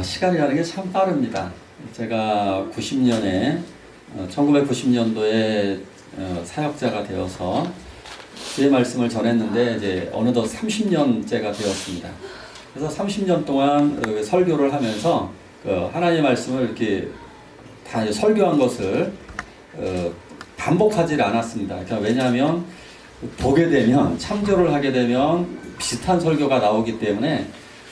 시간이 가는 게 참 빠릅니다. 제가 1990년도에 사역자가 되어서 주의 말씀을 전했는데 이제 어느덧 30년째가 되었습니다. 그래서 30년 동안 설교를 하면서 하나님의 말씀을 이렇게 다 설교한 것을 반복하지 않았습니다. 그러니까 왜냐하면 보게 되면 참조를 하게 되면 비슷한 설교가 나오기 때문에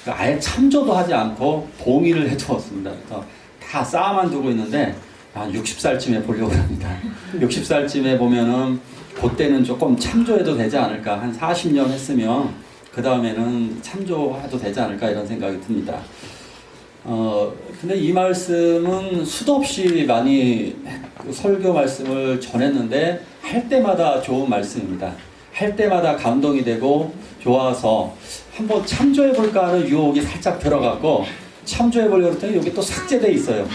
아예 참조도 하지 않고 봉인을 해두었습니다. 그래서 다 쌓아만 두고 있는데 한 60살쯤에 보려고 합니다. 60살쯤에 보면은 그때는 조금 참조해도 되지 않을까. 한 40년 했으면 그 다음에는 참조해도 되지 않을까 이런 생각이 듭니다. 근데 이 말씀은 수도 없이 많이 설교 말씀을 전했는데 할 때마다 좋은 말씀입니다. 할 때마다 감동이 되고 좋아서 한번 참조해볼까 하는 유혹이 살짝 들어갔고 참조해보려고 했더니 여기 또 삭제돼 있어요.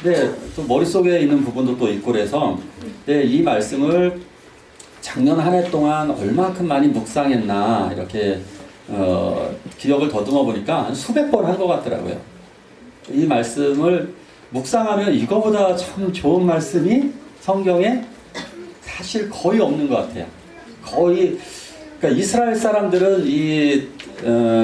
근데 또 머릿속에 있는 부분도 또 있고 그래서 이 말씀을 작년 한 해 동안 얼마큼 많이 묵상했나 이렇게 기억을 더듬어 보니까 한 수백 번 한 것 같더라고요. 이 말씀을 묵상하면 이거보다 참 좋은 말씀이 성경에 사실 거의 없는 것 같아요. 거의 그러니까 이스라엘 사람들은 이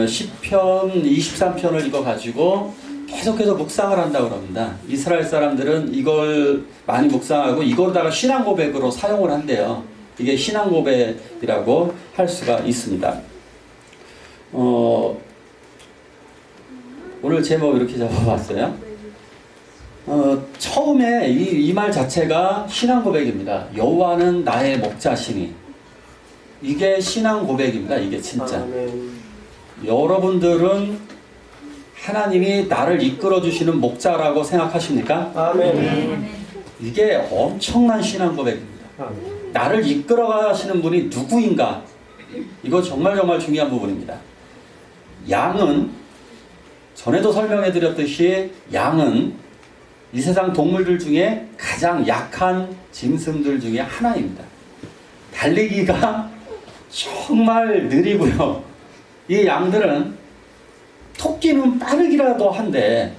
시편 23편을 이거 가지고 계속해서 묵상을 한다고 합니다. 이스라엘 사람들은 이걸 많이 묵상하고 이걸다가 신앙 고백으로 사용을 한대요. 이게 신앙 고백이라고 할 수가 있습니다. 오늘 제목 이렇게 잡아봤어요. 처음에 이 말 자체가 신앙 고백입니다. 여호와는 나의 목자시니. 이게 신앙 고백입니다. 이게 진짜. 아멘. 여러분들은 하나님이 나를 이끌어 주시는 목자라고 생각하십니까? 아멘. 이게 엄청난 신앙 고백입니다. 아멘. 나를 이끌어 가시는 분이 누구인가? 이거 정말 중요한 부분입니다. 양은 전에도 설명해 드렸듯이 양은 이 세상 동물들 중에 가장 약한 짐승들 중에 하나입니다. 달리기가 정말 느리고요. 이 양들은 토끼는 빠르기라도 한데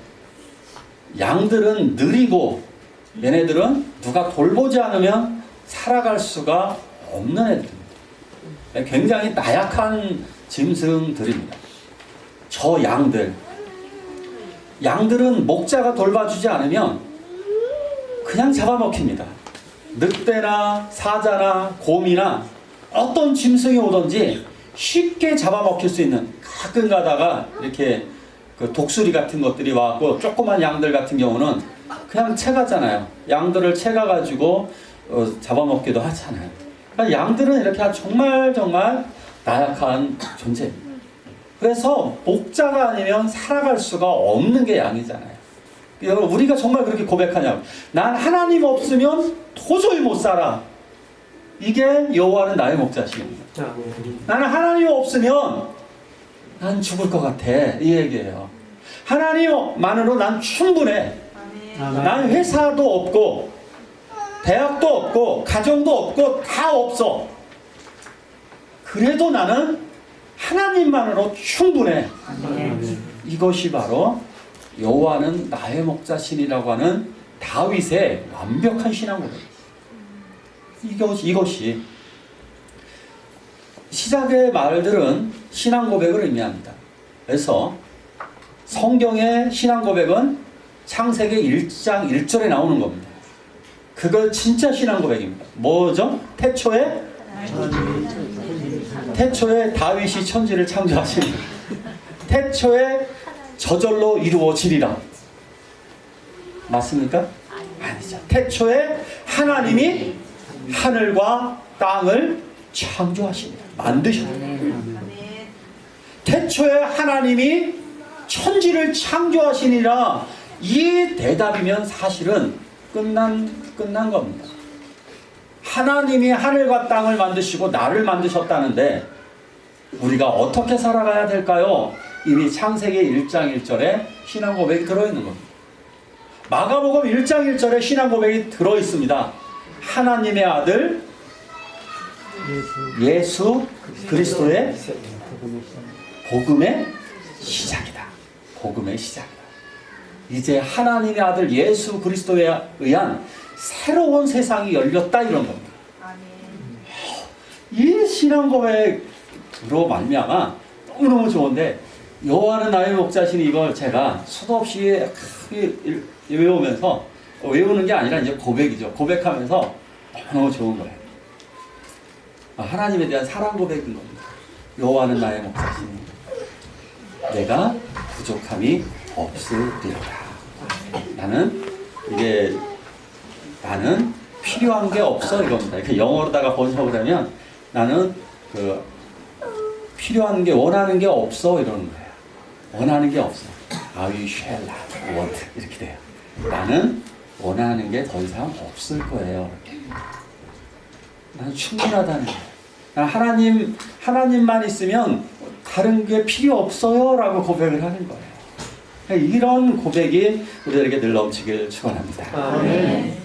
양들은 느리고 얘네들은 누가 돌보지 않으면 살아갈 수가 없는 애들입니다. 굉장히 나약한 짐승들입니다. 저 양들은 목자가 돌봐주지 않으면 그냥 잡아먹힙니다. 늑대나 사자나 곰이나 어떤 짐승이 오든지 쉽게 잡아먹힐 수 있는, 가끔 가다가 이렇게 그 독수리 같은 것들이 와갖고 조그만 양들 같은 경우는 그냥 채가잖아요. 양들을 채가가지고 잡아먹기도 하잖아요. 그러니까 양들은 이렇게 정말 나약한 존재입니다. 그래서 목자가 아니면 살아갈 수가 없는 게 양이잖아요. 여러분, 우리가 정말 그렇게 고백하냐고. 난 하나님 없으면 도저히 못 살아. 이게 여호와는 나의 목자십니다. 나는 하나님 없으면 난 죽을 것 같아. 이 얘기예요. 하나님만으로 난 충분해. 난 회사도 없고 대학도 없고 가정도 없고 다 없어. 그래도 나는 하나님만으로 충분해. 이것이 바로 여호와는 나의 목자신이라고 하는 다윗의 완벽한 신앙 고백입니다. 이것이 시작의 말들은 신앙 고백을 의미합니다. 그래서 성경의 신앙 고백은 창세기 1장 1절에 나오는 겁니다. 그걸 진짜 신앙 고백입니다. 뭐죠? 태초에 다윗이 천지를 창조하십니다. 태초에 저절로 이루어지리라. 맞습니까? 아니죠. 태초에 하나님이 하늘과 땅을 창조하십니다. 만드십니다. 태초에 하나님이 천지를 창조하시니라. 이 대답이면 사실은 끝난 겁니다. 하나님이 하늘과 땅을 만드시고 나를 만드셨다는데 우리가 어떻게 살아가야 될까요? 이미 창세기 1장 1절에 신앙 고백이 들어있는 겁니다. 마가복음 1장 1절에 신앙 고백이 들어있습니다. 하나님의 아들 예수 그리스도의 복음의 시작이다. 복음의 시작이다. 이제 하나님의 아들 예수 그리스도에 의한 새로운 세상이 열렸다 이런 겁니다. 이 신앙 고백으로 말미암아 너무너무 좋은데 여호와는 나의 목자시니 이걸 제가 수도 없이 외우면서 외우는 게 아니라 이제 고백이죠. 고백하면서 너무너무 좋은 거예요. 하나님에 대한 사랑 고백인 겁니다. 여호와는 나의 목자시니 내가 부족함이 없으리로다. 나는 필요한 게 없어 이겁니다. 이렇게 영어로다가 번역을 하면 나는 필요한 게 원하는 게 없어 이러는 거예요. 원하는 게 없어. I shall not want 이렇게 돼요. 나는 원하는 게 더 이상 없을 거예요. 이렇게. 나는 충분하다는 거예요. 나는 하나님만 있으면 다른 게 필요 없어요 라고 고백을 하는 거예요. 이런 고백이 우리에게 늘 넘치길 축원합니다. 네.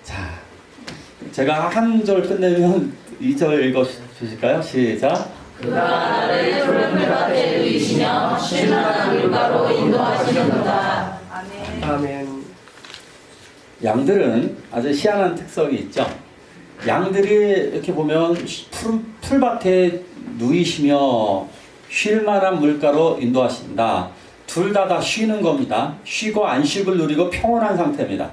자, 제가 한 절 끝내면 2절 읽어 주실까요? 시작. 그가 나를 푸른 물밭에 누이시며 쉴만한 물가로 인도하시는도다. 아멘. 양들은 아주 희한한 특성이 있죠. 양들이 이렇게 보면 풀밭에 누이시며 쉴만한 물가로 인도하신다. 둘 다 쉬는 겁니다. 쉬고 안식을 누리고 평온한 상태입니다.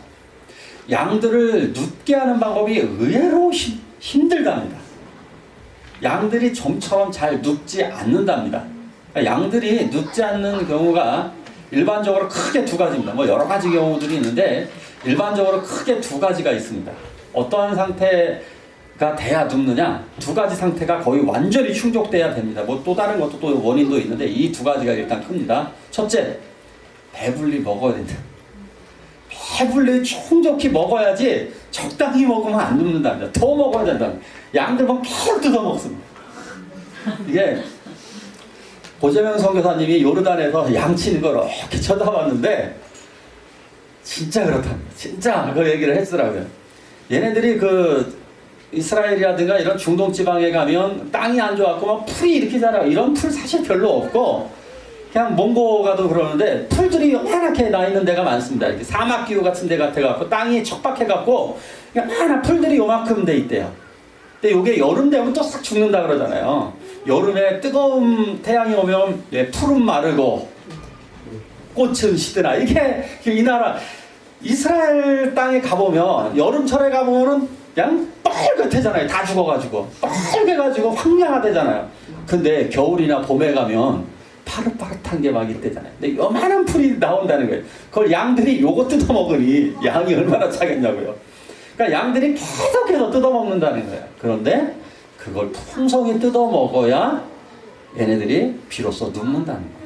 양들을 눕게 하는 방법이 의외로 힘들답니다. 양들이 좀처럼 잘 눕지 않는답니다. 그러니까 양들이 눕지 않는 경우가 일반적으로 크게 두 가지입니다. 뭐 여러 가지 경우들이 있는데 일반적으로 크게 두 가지가 있습니다. 어떠한 상태가 돼야 눕느냐? 두 가지 상태가 거의 완전히 충족돼야 됩니다. 뭐 또 다른 것도 또 원인도 있는데 이 두 가지가 일단 큽니다. 첫째, 배불리 먹어야 된다. 배불리 충족히 먹어야지 적당히 먹으면 안 눕는답니다. 더 먹어야 된다. 양들 막 계속 뜯어 먹습니다. 이게 고재명 선교사님이 요르단에서 양 치는 걸 이렇게 쳐다봤는데 진짜 그렇답니다. 진짜 그 얘기를 했더라고요. 얘네들이 이스라엘이라든가 이런 중동 지방에 가면 땅이 안 좋았고 막 풀이 이렇게 자라. 이런 풀 사실 별로 없고 그냥 몽고 가도 그러는데 풀들이 요만하게 나 있는 데가 많습니다. 이렇게 사막 기후 같은 데 같아갖고 땅이 척박해갖고 요만한 풀들이 요만큼 돼 있대요. 근데 이게 여름 되면 또 싹 죽는다 그러잖아요. 여름에 뜨거운 태양이 오면 풀은 마르고 꽃은 시드나. 이게 이 나라 이스라엘 땅에 가보면 여름철에 가보면은 그냥 빨갛대잖아요. 다 죽어가지고 빨개가지고 황량하대잖아요. 근데 겨울이나 봄에 가면 파릇파릇한 게 막 있대잖아요. 근데 요만한 풀이 나온다는 거예요. 그걸 양들이 요거 뜯어먹으니 양이 얼마나 차겠냐고요. 그러니까 양들이 계속해서 뜯어먹는다는 거예요. 그런데 그걸 풍성히 뜯어먹어야 얘네들이 비로소 눕는다는 겁니다.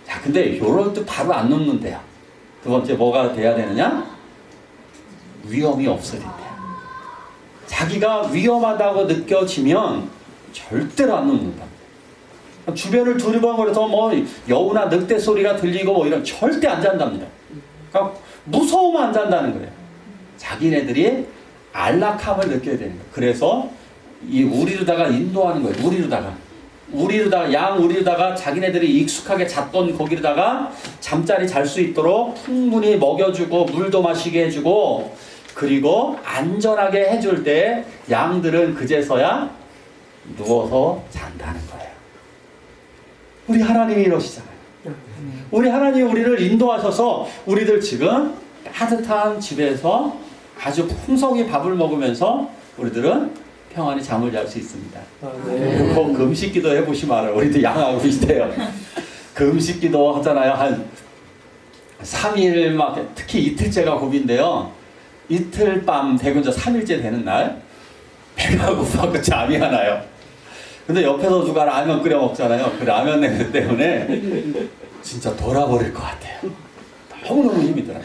자, 근데 요럴 때 바로 안 눕는데요. 두 번째 뭐가 돼야 되느냐? 위험이 없어진대요. 자기가 위험하다고 느껴지면 절대로 안 눕는다. 주변을 두리번거려서 뭐 여우나 늑대 소리가 들리고 뭐 이런 절대 안 잔답니다. 그러니까 무서우면 안 잔다는 거예요. 자기네들이 안락함을 느껴야 되는 거예요. 그래서 이 우리로다가 인도하는 거예요. 우리로다가 양 우리로다가 자기네들이 익숙하게 잤던 거기로다가 잠자리 잘 수 있도록 충분히 먹여주고 물도 마시게 해주고 그리고 안전하게 해줄 때 양들은 그제서야 누워서 잔다는 거예요. 우리 하나님이 이러시잖아요. 우리 하나님이 우리를 인도하셔서 우리들 지금 따뜻한 집에서 아주 풍성히 밥을 먹으면서 우리들은 평안히 잠을 잘 수 있습니다. 그리고 금식기도 해보시면 알아요. 우리도 양하고 비슷해요. 금식기도 하잖아요. 한 3일 막 특히 이틀째가 고비인데요. 이틀 밤 되고 이제 3일째 되는 날 배가 고파서 잠이 안 와요. 근데 옆에서 누가 라면 끓여 먹잖아요. 그 라면 냄새 때문에 진짜 돌아버릴 것 같아요. 너무너무 힘이 들어요.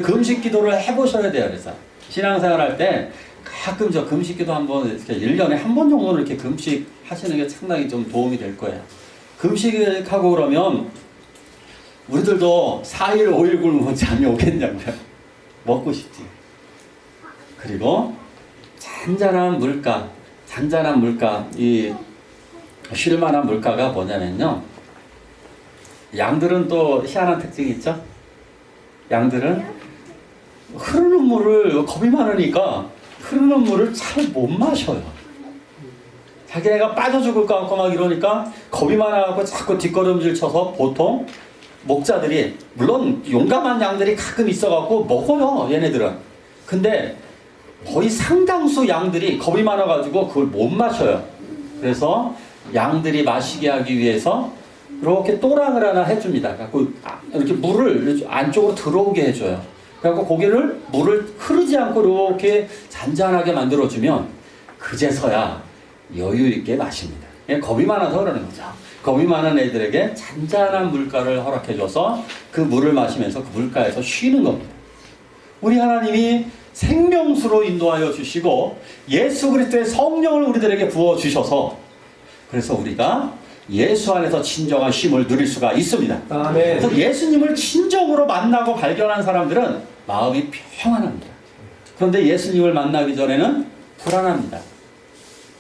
금식 기도를 해보셔야 돼요. 그래서 신앙생활 할 때 가끔 저 금식 기도 한번 이렇게 1년에 한 번 정도는 이렇게 금식 하시는 게 상당히 좀 도움이 될 거예요. 금식하고 그러면 우리들도 4일, 5일 굶으면 잠이 오겠냐고요. 먹고 싶지. 그리고 잔잔한 물가, 이 쉴만한 물가가 뭐냐면요. 양들은 또 희한한 특징이 있죠. 양들은 흐르는 물을, 겁이 많으니까 흐르는 물을 잘 못 마셔요. 자기네가 빠져 죽을 것 같고 막 이러니까 겁이 많아갖고 자꾸 뒷걸음질 쳐서 보통 목자들이, 물론 용감한 양들이 가끔 있어갖고 먹어요, 얘네들은. 근데 거의 상당수 양들이 겁이 많아가지고 그걸 못 마셔요. 그래서 양들이 마시게 하기 위해서 이렇게 또랑을 하나 해줍니다. 갖고 이렇게 물을 안쪽으로 들어오게 해줘요. 그래갖고 고기를, 물을 흐르지 않고 이렇게 잔잔하게 만들어주면 그제서야 여유 있게 마십니다. 겁이 많아서 그러는 거죠. 겁이 많은 애들에게 잔잔한 물가를 허락해줘서 그 물을 마시면서 그 물가에서 쉬는 겁니다. 우리 하나님이 생명수로 인도하여 주시고 예수 그리스도의 성령을 우리들에게 부어주셔서, 그래서 우리가 예수 안에서 진정한 쉼을 누릴 수가 있습니다. 아멘. 그래서 예수님을 진정으로 만나고 발견한 사람들은 마음이 평안합니다. 그런데 예수님을 만나기 전에는 불안합니다.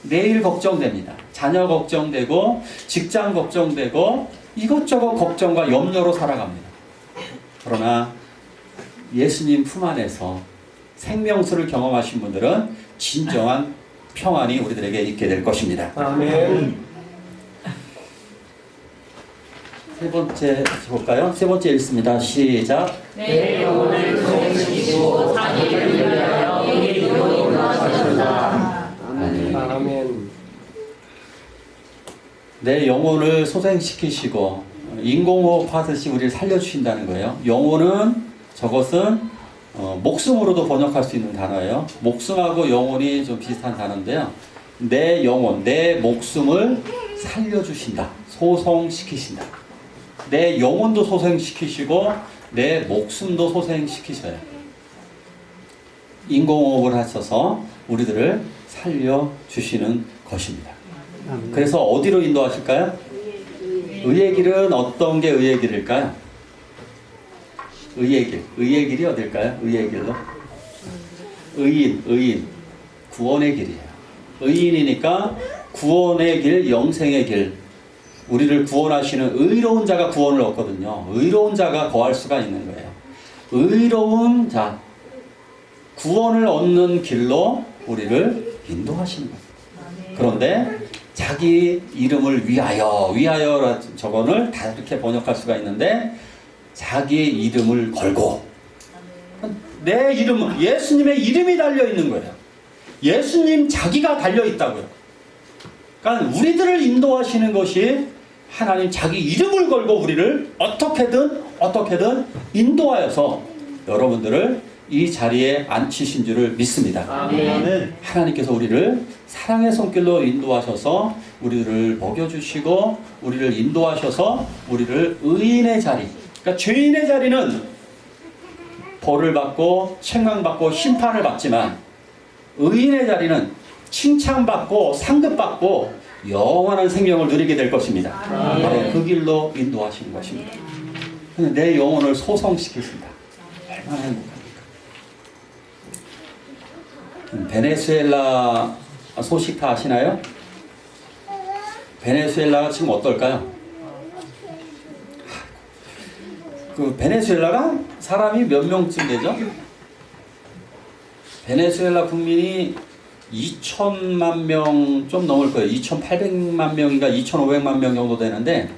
내일 걱정됩니다. 자녀 걱정되고 직장 걱정되고 이것저것 걱정과 염려로 살아갑니다. 그러나 예수님 품 안에서 생명수를 경험하신 분들은 진정한 평안이 우리들에게 있게 될 것입니다. 아멘. 세 번째 볼까요? 세 번째 읽습니다. 시작. 내 영혼을 소생시키시고 자기를 위하여 이리로 인도하시는다. 아멘. 내 영혼을 소생시키시고 인공호흡 하듯이 우리를 살려주신다는 거예요. 영혼은, 저것은 목숨으로도 번역할 수 있는 단어예요. 목숨하고 영혼이 좀 비슷한 단어인데요. 내 영혼, 내 목숨을 살려주신다. 소생시키신다. 내 영혼도 소생시키시고 내 목숨도 소생시키셔요. 인공호흡을 하셔서 우리들을 살려주시는 것입니다. 그래서 어디로 인도하실까요? 의의 길은 어떤 게 의의 길일까요? 의의 길. 의의 길이 어딜까요? 의의 길로. 의인. 구원의 길이에요. 의인이니까 구원의 길, 영생의 길. 우리를 구원하시는 의로운 자가 구원을 얻거든요. 의로운 자가 거할 수가 있는 거예요. 의로운 자, 구원을 얻는 길로 우리를 인도하시는 거예요. 그런데 자기 이름을 위하여 저거를 다 이렇게 번역할 수가 있는데, 자기의 이름을 걸고, 내 이름은 예수님의 이름이 달려 있는 거예요. 예수님 자기가 달려 있다고요. 그러니까 우리들을 인도하시는 것이 하나님 자기 이름을 걸고 우리를 어떻게든 인도하여서 여러분들을 이 자리에 앉히신 줄을 믿습니다. 아멘. 하나님께서 우리를 사랑의 손길로 인도하셔서 우리를 먹여주시고 우리를 인도하셔서 우리를 의인의 자리, 그러니까 죄인의 자리는 벌을 받고 책망받고 심판을 받지만, 의인의 자리는 칭찬받고 상급받고 영원한 생명을 누리게 될 것입니다. 바로 그 길로 인도하시는 것입니다. 내 영혼을 소성시키신다. 얼마나 행복합니까? 베네수엘라 소식 다 아시나요? 베네수엘라가 지금 어떨까요? 그 베네수엘라가 사람이 몇 명쯤 되죠? 베네수엘라 국민이 2천만 명 좀 넘을 거예요. 2,800만 명인가 2,500만 명 정도 되는데,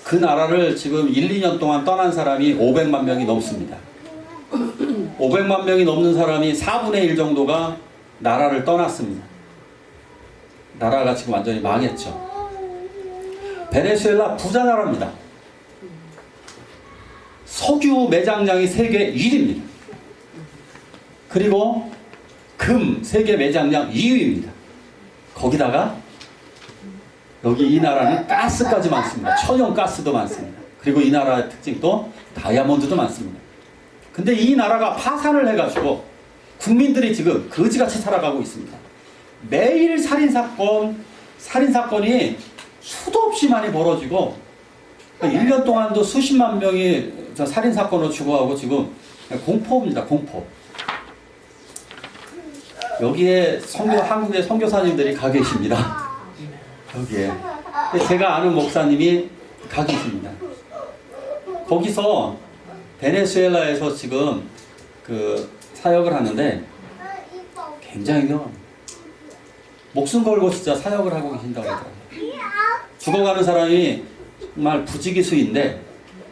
그 나라를 지금 1, 2년 동안 떠난 사람이 500만 명이 넘습니다. 500만 명이 넘는 사람이 4분의 1 정도가 나라를 떠났습니다. 나라가 지금 완전히 망했죠. 베네수엘라 부자 나라입니다. 석유 매장량이 세계 1위입니다. 그리고 금 세계 매장량 2위입니다. 거기다가 여기 이 나라는 가스까지 많습니다. 천연 가스도 많습니다. 그리고 이 나라의 특징도 다이아몬드도 많습니다. 근데 이 나라가 파산을 해가지고 국민들이 지금 거지같이 살아가고 있습니다. 매일 살인사건이 수도 없이 많이 벌어지고 1년 동안도 수십만 명이 살인사건으로 죽어가고 지금 공포입니다. 공포. 여기에 한국의 선교사님들이 가 계십니다. 여기에. 제가 아는 목사님이 가 계십니다. 거기서 베네수엘라에서 지금 그 사역을 하는데 굉장히 목숨 걸고 진짜 사역을 하고 계신다고 하더라고요. 죽어가는 사람이 정말 부지기수인데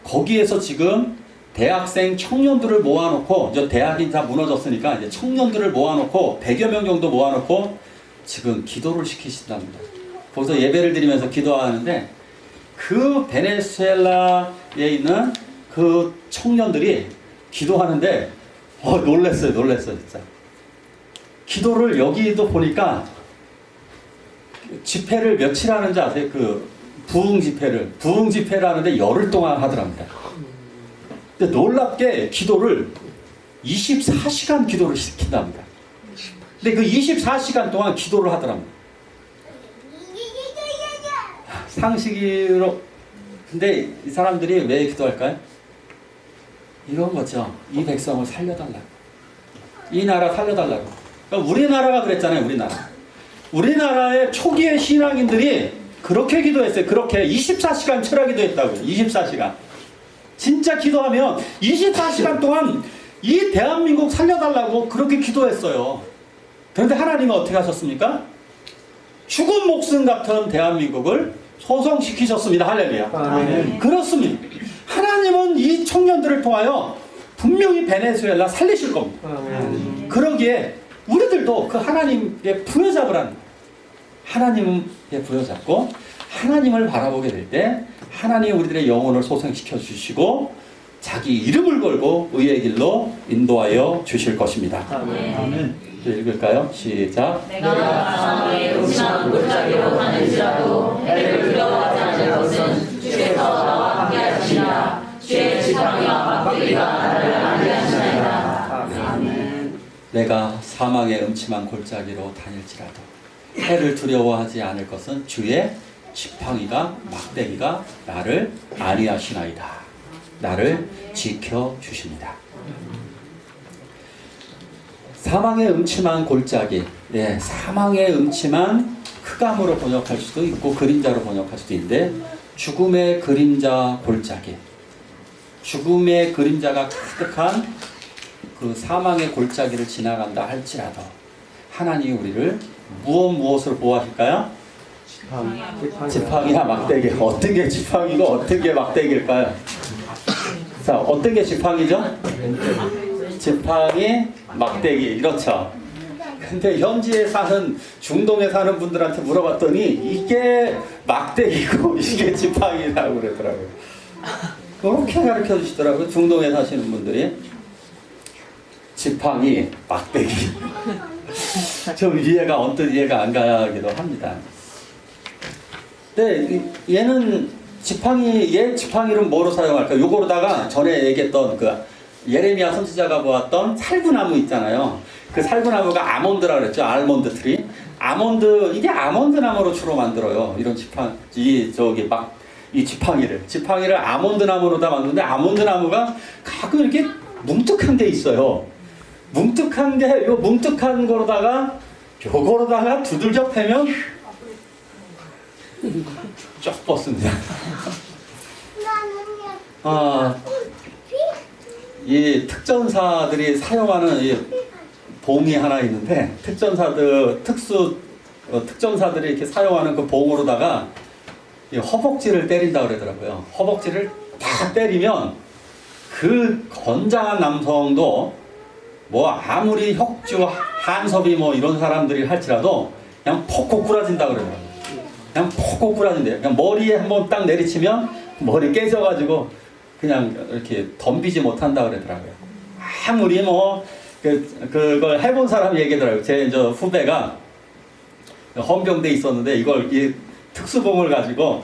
거기에서 지금 대학생 청년들을 모아놓고 이제 대학이 다 무너졌으니까 이제 청년들을 모아놓고 100여 명 정도 모아놓고 지금 기도를 시키신답니다. 거기서 예배를 드리면서 기도하는데 그 베네수엘라에 있는 그 청년들이 기도하는데 놀랬어요 진짜. 기도를 여기도 보니까 집회를 며칠 하는지 아세요? 그 부흥 집회를 하는데 열흘 동안 하더랍니다. 근데 놀랍게 기도를 24시간 기도를 시킨답니다. 근데 그 24시간 동안 기도를 하더랍니다. 상식으로. 근데 이 사람들이 왜 기도할까요? 이런 거죠. 이 백성을 살려달라고. 이 나라 살려달라고. 그러니까 우리나라가 그랬잖아요. 우리나라의 초기의 신앙인들이 그렇게 기도했어요. 그렇게 24시간 철야 기도했다고요. 24시간. 진짜 기도하면 24시간 동안 이 대한민국 살려달라고 그렇게 기도했어요. 그런데 하나님은 어떻게 하셨습니까? 죽은 목숨 같은 대한민국을 소송시키셨습니다. 할렐루야. 아멘. 그렇습니다. 하나님은 이 청년들을 통하여 분명히 베네수엘라 살리실 겁니다. 아멘. 그러기에 우리들도 그 하나님께 부여잡으라는 거예요. 하나님께 부여잡고 하나님을 바라보게 될 때 하나님 우리들의 영혼을 소생시켜 주시고 자기 이름을 걸고 의의 길로 인도하여 주실 것입니다. 아멘. 읽을까요? 시작. 내가 사망의 음침한 골짜기로 가는지라도 해를 두려워하지 않을 것은 주께서 나와 함께하시니라. 주의 지팡이와 막대기가 나를 안위하시나이다. 아멘. 내가 사망의 음침한 골짜기로 다닐지라도 해를 두려워하지 않을 것은 주의 지팡이가 막대기가 나를 안위하시나이다. 나를 지켜주십니다. 사망의 음침한 골짜기, 사망의 음침한 흑암으로 번역할 수도 있고 그림자로 번역할 수도 있는데 죽음의 그림자 골짜기, 죽음의 그림자가 가득한 그 사망의 골짜기를 지나간다 할지라도 하나님이 우리를 무엇으로 보호하실까요? 지팡이야 막대기. 어떤 게 지팡이고 어떤 게 막대기일까요? 자, 어떤 게 지팡이죠? 지팡이, 막대기. 그렇죠. 근데 현지에 사는 중동에 사는 분들한테 물어봤더니 이게 막대기고 이게 지팡이라고 그러더라고요. 그렇게 가르쳐 주시더라고요. 중동에 사시는 분들이. 지팡이, 막대기. 좀 이해가 언뜻 이해가 안 가기도 합니다. 근데 얘는 얘 지팡이를 뭐로 사용할까? 요거로다가 전에 얘기했던 그 예레미야 선지자가 보았던 살구나무 있잖아요. 그 살구나무가 아몬드라 그랬죠. 알몬드 트리. 이게 아몬드 나무로 주로 만들어요. 이런 이 지팡이를 아몬드 나무로다 만드는데 아몬드 나무가 가끔 이렇게 뭉툭한 게 있어요. 요 뭉툭한 거로다가 요거로다가 두들겨 패면 쫙 뻗습니다. 이 특전사들이 사용하는 이 봉이 하나 있는데 특전사들이 이렇게 사용하는 그 봉으로다가 이 허벅지를 때린다 그러더라고요. 허벅지를 딱 때리면 그 건장한 남성도 뭐 아무리 혁주, 한섭이 뭐 이런 사람들이 할지라도 그냥 폭폭 부러진다 그러더라고요. 그냥 폭폭 부러진대요. 그냥 머리에 한번 딱 내리치면 머리 깨져가지고 그냥 이렇게 덤비지 못한다 그러더라고요. 아무리 뭐 그걸 해본 사람이 얘기하더라고요. 제 후배가 헌병대에 있었는데 이 특수봉을 가지고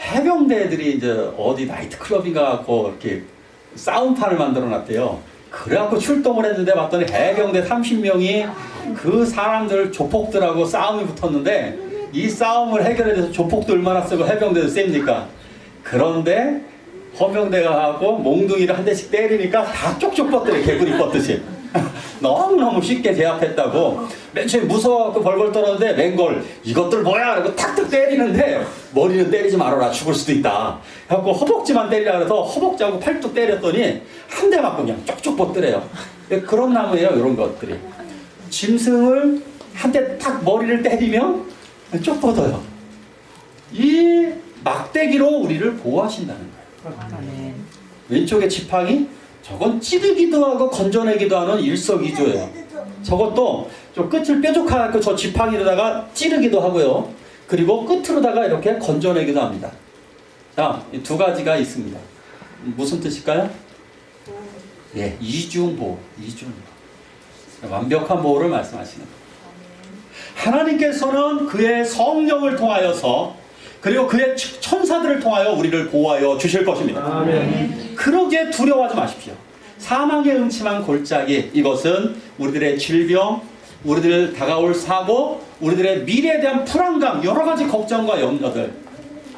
해병대들이 이제 어디 나이트클럽인가 갖고 이렇게 싸움판을 만들어 놨대요. 그래갖고 출동을 했는데 봤더니 해병대 30명이 그 사람들 조폭들하고 싸움이 붙었는데 이 싸움을 해결해서 조폭도 얼마나 쓰고 해병대도 셉니까? 그런데 헌병대가 하고 몽둥이를 한 대씩 때리니까 다 쪽쪽 뻗더래. 개구리 뻗듯이. 너무너무 쉽게 제압했다고 맨 처음에 무서워갖고 벌벌 떨었는데 맹걸 이것들 뭐야 그러고 탁탁 때리는데 머리는 때리지 말아라 죽을 수도 있다 그래갖고 허벅지만 때리라 그래서 허벅지하고 팔뚝 때렸더니 한 대 맞고 그냥 쪽쪽 뻗더래요. 그런 나무예요 이런 것들이. 짐승을 한 대 탁 머리를 때리면 쪽 뻗어요. 이 막대기로 우리를 보호하신다는 거예요. 왼쪽에 지팡이 저건 찌르기도 하고 건져내기도 하는 일석이조예요. 저것도 좀 끝을 뾰족하게 저 지팡이로다가 찌르기도 하고요. 그리고 끝으로다가 이렇게 건져내기도 합니다. 자, 이 두 가지가 있습니다. 무슨 뜻일까요? 예, 이중보호. 완벽한 보호를 말씀하시는 거예요. 하나님께서는 그의 성령을 통하여서 그리고 그의 천사들을 통하여 우리를 보호하여 주실 것입니다. 아멘. 그러기에 두려워하지 마십시오. 사망의 음침한 골짜기, 이것은 우리들의 질병, 우리들 다가올 사고, 우리들의 미래에 대한 불안감, 여러 가지 걱정과 염려들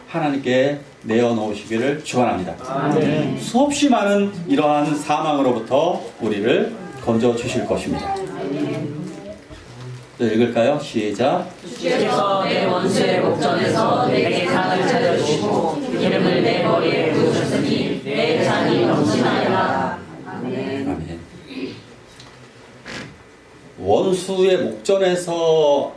하나님께 내어놓으시기를 축원합니다. 아멘. 수없이 많은 이러한 사망으로부터 우리를 건져 주실 것입니다. 또 읽을까요? 시작. 주께서 내 원수의 목전에서 내게 상을 차려주시고 기름을 내 머리에 부으셨으니 내 잔이 넘치나이다. 아멘. 아멘. 원수의 목전에서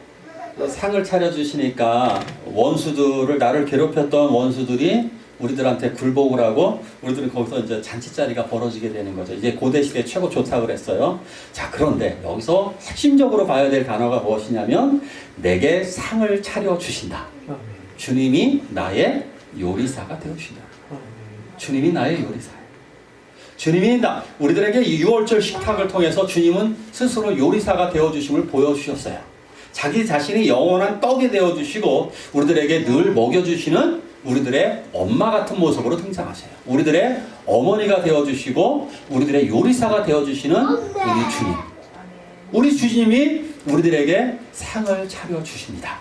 상을 차려주시니까 원수들을 나를 괴롭혔던 원수들이 우리들한테 굴복을 하고 우리들은 거기서 이제 잔치자리가 벌어지게 되는 거죠. 이제 고대 시대 최고 좋다고 그랬어요. 자, 그런데 여기서 핵심적으로 봐야 될 단어가 무엇이냐면 내게 상을 차려주신다. 주님이 나의 요리사가 되어주신다. 주님이 나의 요리사예요. 주님이 우리들에게 이 6월절 식탁을 통해서 주님은 스스로 요리사가 되어주심을 보여주셨어요. 자기 자신이 영원한 떡이 되어주시고 우리들에게 늘 먹여주시는 우리들의 엄마 같은 모습으로 등장하세요. 우리들의 어머니가 되어주시고 우리들의 요리사가 되어주시는 우리 주님. 우리 주님이 우리들에게 상을 차려주십니다.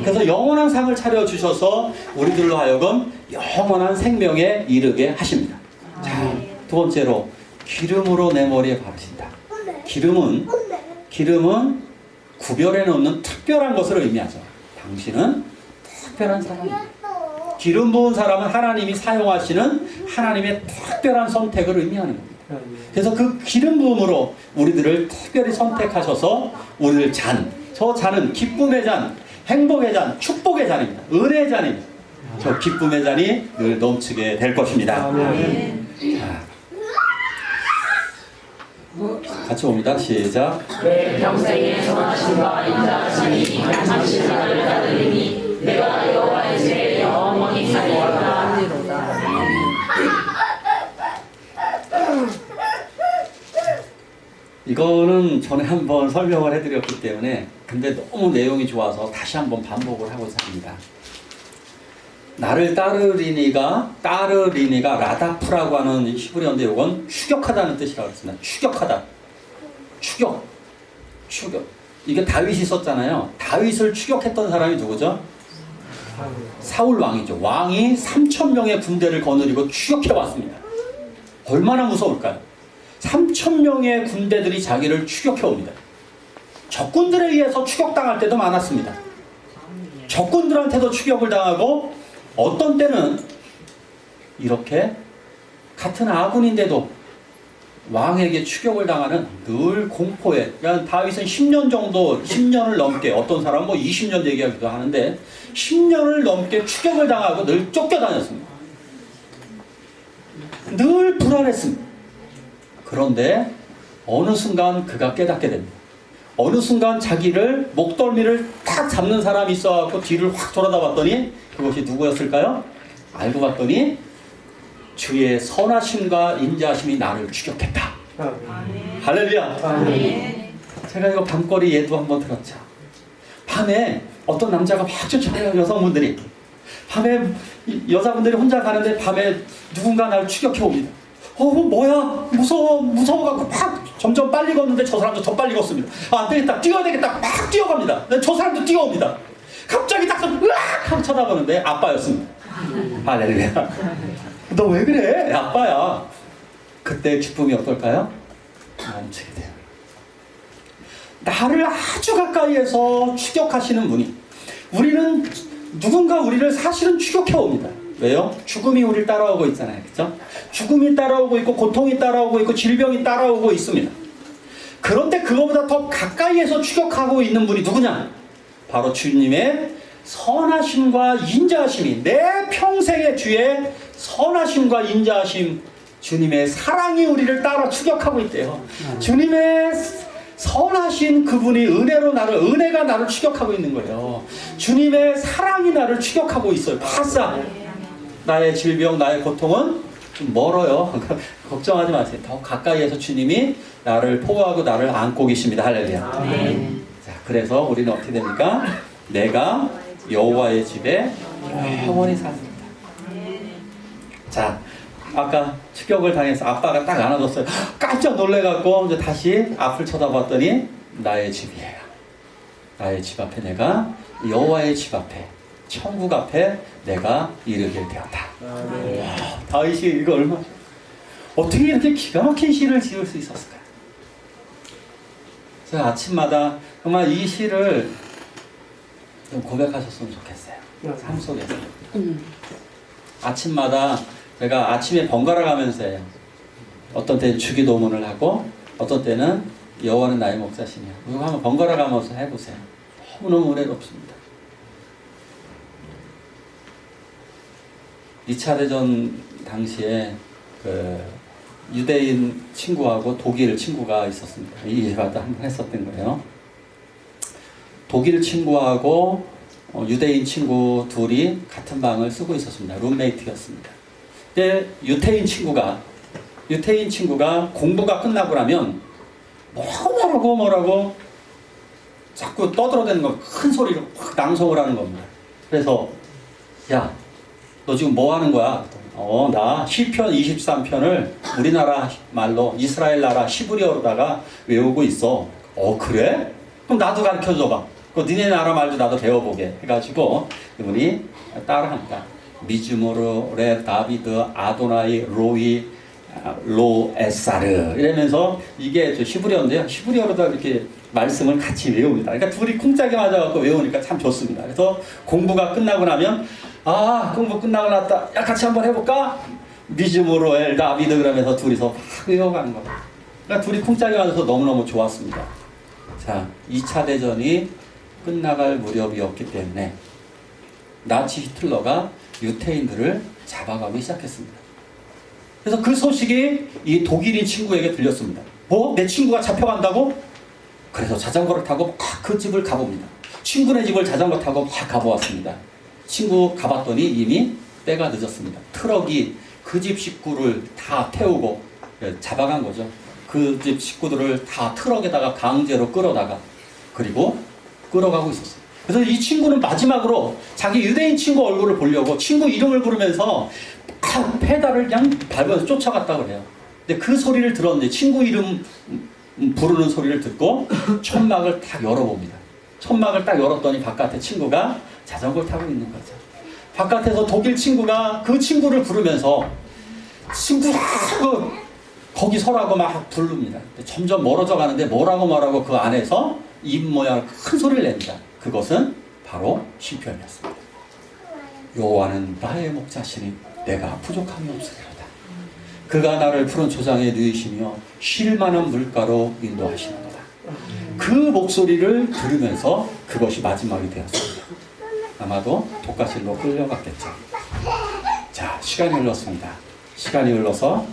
그래서 영원한 상을 차려주셔서 우리들로 하여금 영원한 생명에 이르게 하십니다. 자, 두 번째로 기름으로 내 머리에 바르신다. 기름은 구별해 놓는 특별한 것을 의미하죠. 당신은 특별한 사람입니다. 기름 부은 사람은 하나님이 사용하시는 하나님의 특별한 선택을 의미하는 겁니다. 그래서 그 기름 부음으로 우리들을 특별히 선택하셔서 우리들 저 잔은 기쁨의 잔, 행복의 잔, 축복의 잔입니다. 은혜의 잔입니다. 저 기쁨의 잔이 늘 넘치게 될 것입니다. 자, 같이 봅니다. 시작. 내 평생의 선하심과 인자하심이 당신 나를 따르리니 내가 여호와의 집에 영원히 살리로다. 이거는 전에 한번 설명을 해드렸기 때문에 근데 너무 내용이 좋아서 다시 한번 반복을 하고자 합니다. 나를 따르리니가 라다프라고 하는 히브리어인데 이건 추격하다는 뜻이라고 했습니다. 추격. 이게 다윗이 썼잖아요. 다윗을 추격했던 사람이 누구죠? 사울 왕이죠. 왕이 3,000명의 군대를 거느리고 추격해 왔습니다. 얼마나 무서울까요? 3,000명의 군대들이 자기를 추격해 옵니다. 적군들에 의해서 추격당할 때도 많았습니다. 적군들한테도 추격을 당하고 어떤 때는 이렇게 같은 아군인데도 왕에게 추격을 당하는 늘 공포에, 그러니까 다윗은 10년을 넘게, 어떤 사람은 뭐 20년 얘기하기도 하는데 10년을 넘게 추격을 당하고 늘 쫓겨다녔습니다. 늘 불안했습니다. 그런데 어느 순간 그가 깨닫게 됩니다. 어느 순간 자기를 목덜미를 딱 잡는 사람이 있어갖고 뒤를 확 돌아다 봤더니 그것이 누구였을까요? 알고 봤더니 주의 선하심과 인자하심이 나를 추격했다. 할렐루야. 제가 이거 밤거리 예도 한번 들었죠. 밤에 어떤 남자가 막 쫓아가요. 여성분들이 밤에 여자분들이 혼자 가는데 밤에 누군가 나를 추격해 옵니다. 뭐야, 무서워갖고 막 점점 빨리 걷는데 저 사람도 더 빨리 걷습니다. 안 되겠다, 뛰어야 되겠다, 막 뛰어갑니다. 저 사람도 뛰어옵니다. 갑자기 딱 으악 하고 쳐다보는데 아빠였습니다. 할렐루야. 너 왜 그래? 아빠야. 그때 기쁨이 어떨까요? 멈추게 돼요. 나를 아주 가까이에서 추격하시는 분이, 우리는 누군가 우리를 사실은 추격해 옵니다. 왜요? 죽음이 우리를 따라오고 있잖아요. 그렇죠? 죽음이 따라오고 있고 고통이 따라오고 있고 질병이 따라오고 있습니다. 그런데 그거보다 더 가까이에서 추격하고 있는 분이 누구냐? 바로 주님의 선하심과 인자하심이, 내 평생의 주의 선하심과 인자하심, 주님의 사랑이 우리를 따라 추격하고 있대요. 주님의 선하신 그분이 은혜가 나를 추격하고 있는 거예요. 주님의 사랑이 나를 추격하고 있어요. 바싹. 나의 질병, 나의 고통은 좀 멀어요. 걱정하지 마세요. 더 가까이에서 주님이 나를 포옹하고 나를 안고 계십니다. 할렐루야. 네. 자, 그래서 우리는 어떻게 됩니까? 내가 여호와의 집에 영원히 삽니다. 자, 아까 추격을 당해서 아빠가 딱 안아줬어요. 깜짝 놀래갖고 이제 다시 앞을 쳐다봤더니 나의 집이에요. 나의 집 앞에 내가, 여호와의 집 앞에, 천국 앞에 내가 이르게 되었다. 와, 다윗이 이거 얼마나, 어떻게 이렇게 기가 막힌 시를 지을 수 있었을까요? 제가 아침마다 정말 이 시를 좀 고백하셨으면 좋겠어요. 삶 속에서. 아침마다 제가 아침에 번갈아 가면서 해요. 어떤 때는 주기도문을 하고, 어떤 때는 여호와는 나의 목자시냐. 이거 한번 번갈아 가면서 해보세요. 너무너무 은혜롭습니다. 2차 대전 당시에 그 유대인 친구하고 독일 친구가 있었습니다. 이 예화도 한번 했었던 거예요. 독일 친구하고 유대인 친구 둘이 같은 방을 쓰고 있었습니다. 룸메이트였습니다. 근데 유태인 친구가 공부가 끝나고 나면 뭐라고 자꾸 떠들어대는 거, 큰 소리로 확 낭송을 하는 겁니다. 그래서 야, 너 지금 뭐 하는 거야? 나 시편 23편을 우리나라 말로 이스라엘 나라 히브리어로다가 외우고 있어. 그래? 그럼 나도 가르쳐줘봐. 니네 나라 말도 나도 배워보게 해가지고 이분이 따라합니다. 미즈모르 레 다비드 아도나이 로이 로 에사르 이러면서, 이게 저 히브리어인데요. 히브리어로다 이렇게 말씀을 같이 외웁니다. 그러니까 둘이 쿵짝이 맞아갖고 외우니까 참 좋습니다. 그래서 공부가 끝나고 나면, 공부 끝나고 났다. 야, 같이 한번 해볼까? 미즈모르 엘 다비드 그러면서 둘이서 막 외워가는 거예요. 그러니까 둘이 쿵짝이 맞아서 너무너무 좋았습니다. 자, 2차 대전이 끝나갈 무렵이었기 때문에 나치 히틀러가 유태인들을 잡아가기 시작했습니다. 그래서 그 소식이 이 독일인 친구에게 들렸습니다. 뭐? 내 친구가 잡혀간다고? 그래서 자전거를 타고 막 그 집을 가봅니다. 친구네 집을 자전거 타고 막 가보았습니다. 친구 가봤더니 이미 때가 늦었습니다. 트럭이 그 집 식구를 다 태우고 잡아간 거죠. 그 집 식구들을 다 트럭에다가 강제로 끌어다가, 그리고 끌어가고 있었어요. 그래서 이 친구는 마지막으로 자기 유대인 친구 얼굴을 보려고 친구 이름을 부르면서 페달을 그냥 밟아서 쫓아갔다고 그래요. 근데 그 소리를 들었는데, 친구 이름 부르는 소리를 듣고 천막을 딱 열어봅니다. 천막을 딱 열었더니 바깥에 친구가 자전거를 타고 있는 거죠. 바깥에서 독일 친구가 그 친구를 부르면서 친구라고 거기 서라고 막 부릅니다. 점점 멀어져 가는데 뭐라고 그 안에서 입 모양 큰 소리를 냅니다. 그것은 바로 시편이었습니다. 여호와는 나의 목자시니 내가 부족함이 없으리로다. 그가 나를 푸른 초장에 누이시며 쉴 만한 물가로 인도하시는도다. 그 목소리를 들으면서 그것이 마지막이 되었습니다. 아마도 독가실로 끌려갔겠죠. 자, 시간이 흘렀습니다. 시간이 흘러서,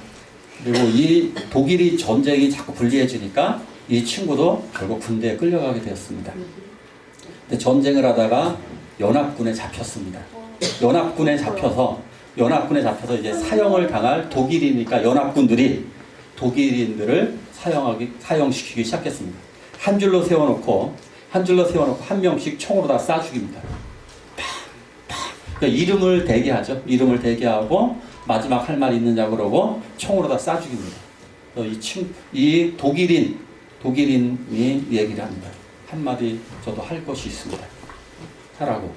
그리고 이 독일이 전쟁이 자꾸 불리해지니까 이 친구도 결국 군대에 끌려가게 되었습니다. 근데 전쟁을 하다가 연합군에 잡혔습니다. 연합군에 잡혀서 이제 사형을 당할 독일이니까 연합군들이 독일인들을 사형시키기 시작했습니다. 한 줄로 세워놓고 한 명씩 총으로 다 쏴 죽입니다. 그러니까 이름을 대기하죠. 이름을 대기하고 마지막 할 말 있느냐 그러고 총으로 다 쏴 죽입니다. 이 독일인이 얘기를 합니다. 한마디 저도 할 것이 있습니다. 하라고.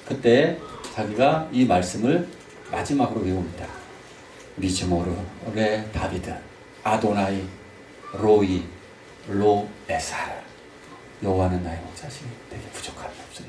그때 자기가 이 말씀을 마지막으로 외웁니다. 미즈모르 레 다비드 아도나이 로이 로 에사르. 여호와는 나의 목자시니 내게 부족함이 없으리라.